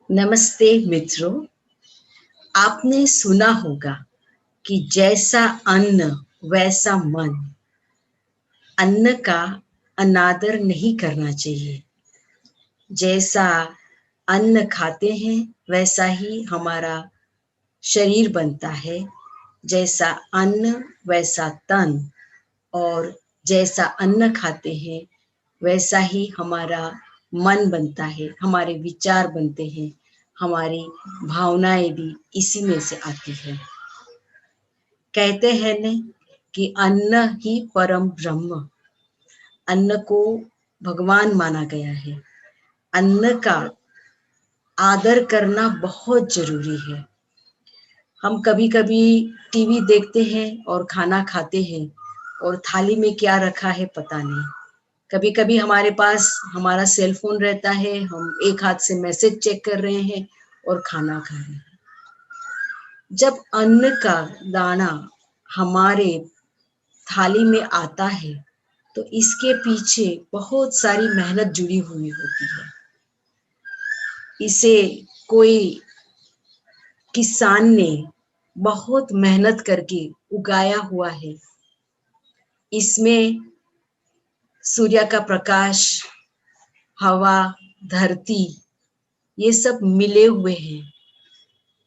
नमस्ते मित्रों। आपने सुना होगा कि जैसा अन्न वैसा मन। अन्न का अनादर नहीं करना चाहिए। जैसा अन्न खाते हैं वैसा ही हमारा शरीर बनता है। जैसा अन्न वैसा तन, और जैसा अन्न खाते हैं वैसा ही हमारा मन बनता है, हमारे विचार बनते हैं, हमारी भावनाएं भी इसी में से आती है। कहते हैं न कि अन्न ही परम ब्रह्म। अन्न को भगवान माना गया है। अन्न का आदर करना बहुत जरूरी है। हम कभी कभी टीवी देखते हैं और खाना खाते हैं और थाली में क्या रखा है पता नहीं। कभी कभी हमारे पास हमारा सेल फोन रहता है, हम एक हाथ से मैसेज चेक कर रहे हैं और खाना खा रहे हैं। जब अन्न का दाना हमारे थाली में आता है तो इसके पीछे बहुत सारी मेहनत जुड़ी हुई होती है। इसे कोई किसान ने बहुत मेहनत करके उगाया हुआ है। इसमें सूर्य का प्रकाश, हवा, धरती, ये सब मिले हुए हैं।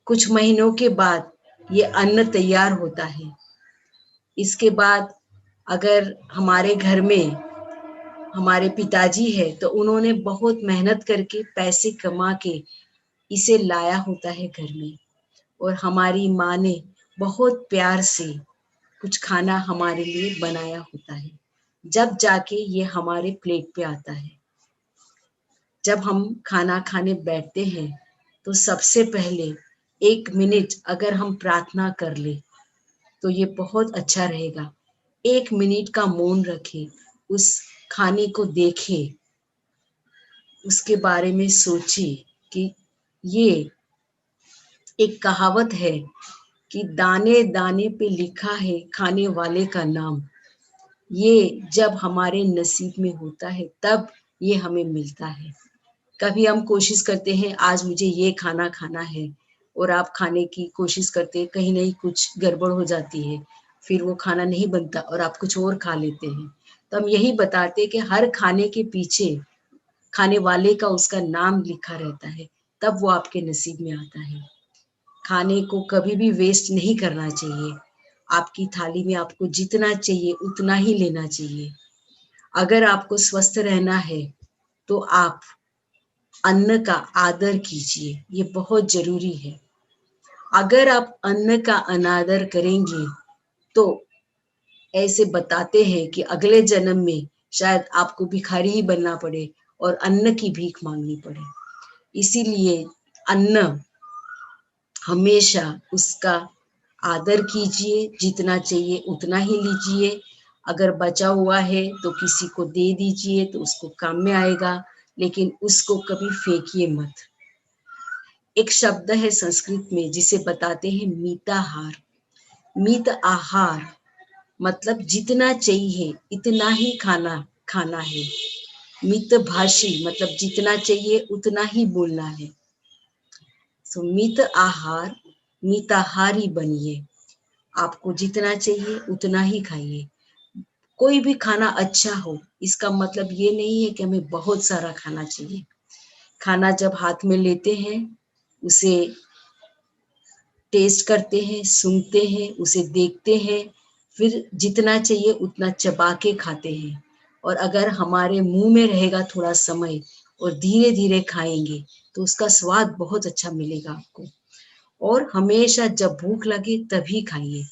कुछ महीनों के बाद ये अन्न तैयार होता है। इसके बाद अगर हमारे घर में हमारे पिताजी है तो उन्होंने बहुत मेहनत करके पैसे कमा के इसे लाया होता है घर में, और हमारी माँ ने बहुत प्यार से कुछ खाना हमारे लिए बनाया होता है। जब जाके ये हमारे प्लेट पे आता है। जब हम खाना खाने बैठते हैं तो सबसे पहले 1 मिनट अगर हम प्रार्थना कर ले तो ये बहुत अच्छा रहेगा। 1 मिनट का मौन रखे, उस खाने को देखे, उसके बारे में सोचे कि ये एक कहावत है कि दाने दाने पे लिखा है खाने वाले का नाम। ये जब हमारे नसीब में होता है तब ये हमें मिलता है। कभी हम कोशिश करते हैं आज मुझे ये खाना खाना है, और आप खाने की कोशिश करते हैं, कहीं नहीं कुछ गड़बड़ हो जाती है, फिर वो खाना नहीं बनता और आप कुछ और खा लेते हैं। तो हम यही बताते हैं कि हर खाने के पीछे खाने वाले का उसका नाम लिखा रहता है, तब वो आपके नसीब में आता है। खाने को कभी भी वेस्ट नहीं करना चाहिए। आपकी थाली में आपको जितना चाहिए उतना ही लेना चाहिए। अगर आपको स्वस्थ रहना है तो आप अन्न का आदर कीजिए, ये बहुत जरूरी है। अगर आप अन्न का अनादर करेंगे तो ऐसे बताते हैं कि अगले जन्म में शायद आपको भिखारी ही बनना पड़े और अन्न की भीख मांगनी पड़े। इसीलिए अन्न हमेशा उसका आदर कीजिए, जितना चाहिए उतना ही लीजिए। अगर बचा हुआ है तो किसी को दे दीजिए तो उसको काम में आएगा, लेकिन उसको कभी फेंकिए मत। एक शब्द है संस्कृत में जिसे बताते हैं मिताहार। मित आहार मतलब जितना चाहिए इतना ही खाना खाना है। मित भाषी मतलब जितना चाहिए उतना ही बोलना है। सो मित आहार, मिताहारी बनिए। आपको जितना चाहिए उतना ही खाइए। कोई भी खाना अच्छा हो इसका मतलब ये नहीं है कि हमें बहुत सारा खाना चाहिए। खाना जब हाथ में लेते हैं, उसे टेस्ट करते हैं, सूंघते हैं, उसे देखते हैं, फिर जितना चाहिए उतना चबा के खाते हैं। और अगर हमारे मुंह में रहेगा थोड़ा समय और धीरे धीरे खाएंगे तो उसका स्वाद बहुत अच्छा मिलेगा आपको। और हमेशा जब भूख लगे तभी खाइए।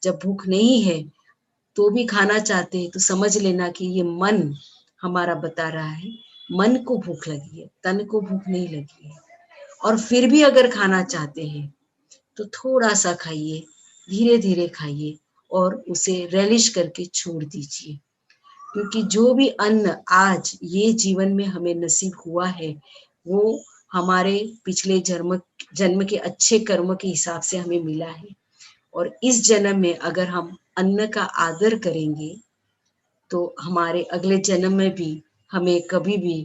जब भूख नहीं है तो भी खाना चाहते हैं तो समझ लेना कि ये मन हमारा बता रहा है, मन को भूख लगी है, तन को भूख नहीं लगी है। और फिर भी अगर खाना चाहते हैं तो थोड़ा सा खाइए, धीरे धीरे खाइए और उसे रेलिश करके छोड़ दीजिए। क्योंकि जो भी अन्न आज ये जीवन में हमें नसीब हुआ है वो हमारे पिछले जन्म जन्म के अच्छे कर्म के हिसाब से हमें मिला है। और इस जन्म में अगर हम अन्न का आदर करेंगे तो हमारे अगले जन्म में भी हमें कभी भी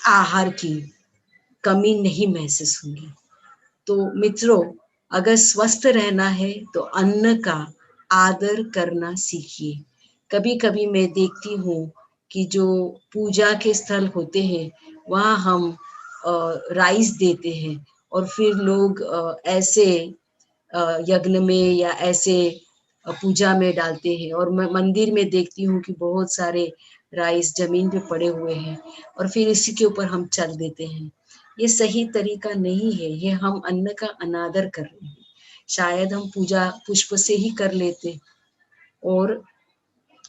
आहार की कमी नहीं महसूस होगी। तो मित्रों, अगर स्वस्थ रहना है तो अन्न का आदर करना सीखिए। कभी-कभी मैं देखती हूँ कि जो पूजा के स्थल होते हैं, वहाँ हम राइस देते हैं और फिर लोग ऐसे यज्ञ में या ऐसे पूजा में डालते हैं और मैं मंदिर में देखती हूँ कि बहुत सारे राइस ज़मीन पे पड़े हुए हैं और फिर इसी के ऊपर हम चल देते हैं। ये सही तरीका नहीं है, ये हम अन्न का अनादर कर रहे हैं। शायद हम पूजा पुष्प से ही कर लेते और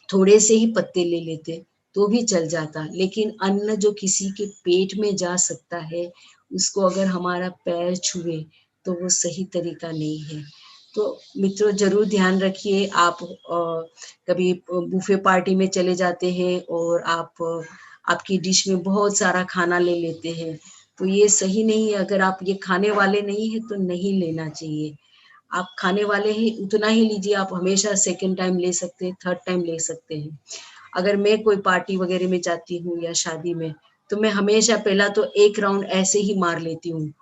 थोड़े से ही पत्ते ले लेते तो भी चल जाता, लेकिन अन्न जो किसी के पेट में जा सकता है, उसको अगर हमारा पैर छुए तो वो सही तरीका नहीं है। तो मित्रों, ज़रूर ध्यान रखिए। आप कभी बुफे पार्टी में चले जाते हैं और आप आपकी डिश में बहुत सारा खाना ले लेते हैं, तो ये सही नहीं है। अगर आप ये खाने वाले नहीं हैं तो नहीं लेना चाहिए। आप खाने वाले ही उतना ही लीजिए, आप हमेशा सेकंड टाइम ले सकते हैं, थर्ड टाइम ले सकते हैं। अगर मैं कोई पार्टी वगैरह में जाती हूँ या शादी में, तो मैं हमेशा पहला तो 1 राउंड ऐसे ही मार लेती हूँ।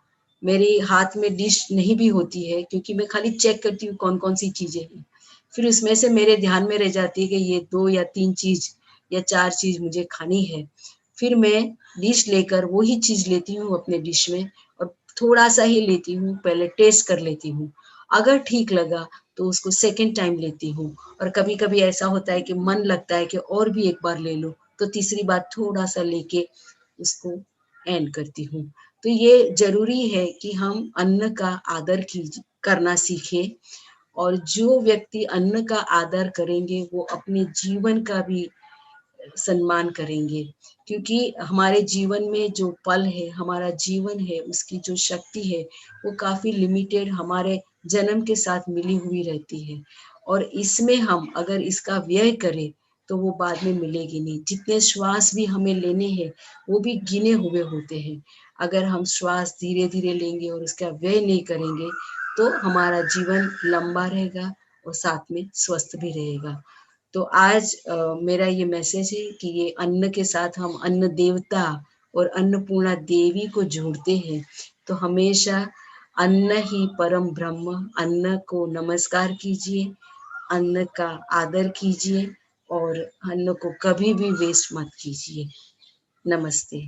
मेरे हाथ में डिश नहीं भी होती है क्योंकि मैं खाली चेक करती हूँ कौन-कौन सी चीज़ें हैं। फिर उसमें से मेरे ध्यान में रह जाती है कि ये 2 या 3 चीज़ या 4 चीज़ मुझे खानी है। फिर मैं डिश लेकर वही चीज़ लेती हूँ अपने डिश में और थोड़ा-सा ही लेती हूँ, पहले टेस्ट कर लेती हूँ। अगर ठीक लगा तो उसको सेकंड टाइम लेती हूँ और कभी-कभी ऐसा होता है कि मन लगता है कि और भी एक बार ले लो, तो तीसरी बार थोड़ा-सा लेके उसको एंड करती हूँ। तो ये ज़रूरी है कि हम अन्न का आदर करना सीखें और जो व्यक्ति अन्न का आदर करेंगे, वो अपने जीवन का भी सम्मान करेंगे, क्योंकि हमारे जीवन में जो पल है, हमारा जीवन है, उसकी जो शक्ति है, वो काफ़ी लिमिटेड हमारे जन्म के साथ मिली हुई रहती है और इसमें हम अगर इसका व्यय करें, तो वो बाद में मिलेगी नहीं। जितने श्वास भी हमें लेने हैं, वो भी गिने हुए होते हैं। अगर हम श्वास धीरे-धीरे लेंगे और उसका व्यय नहीं करेंगे, तो हमारा जीवन लंबा रहेगा और साथ में स्वस्थ भी रहेगा। तो आज मेरा ये मैसेज है कि ये अन्न के साथ हम अन्न देवता और अन्नपूर्णा देवी को जोड़ते हैं, तो हमेशा अन्न ही परम ब्रह्म, अन्न को नमस्कार कीजिए, अन्न का आदर कीजिए और अन्न को कभी भी वेस्ट मत कीजिए। नमस्ते।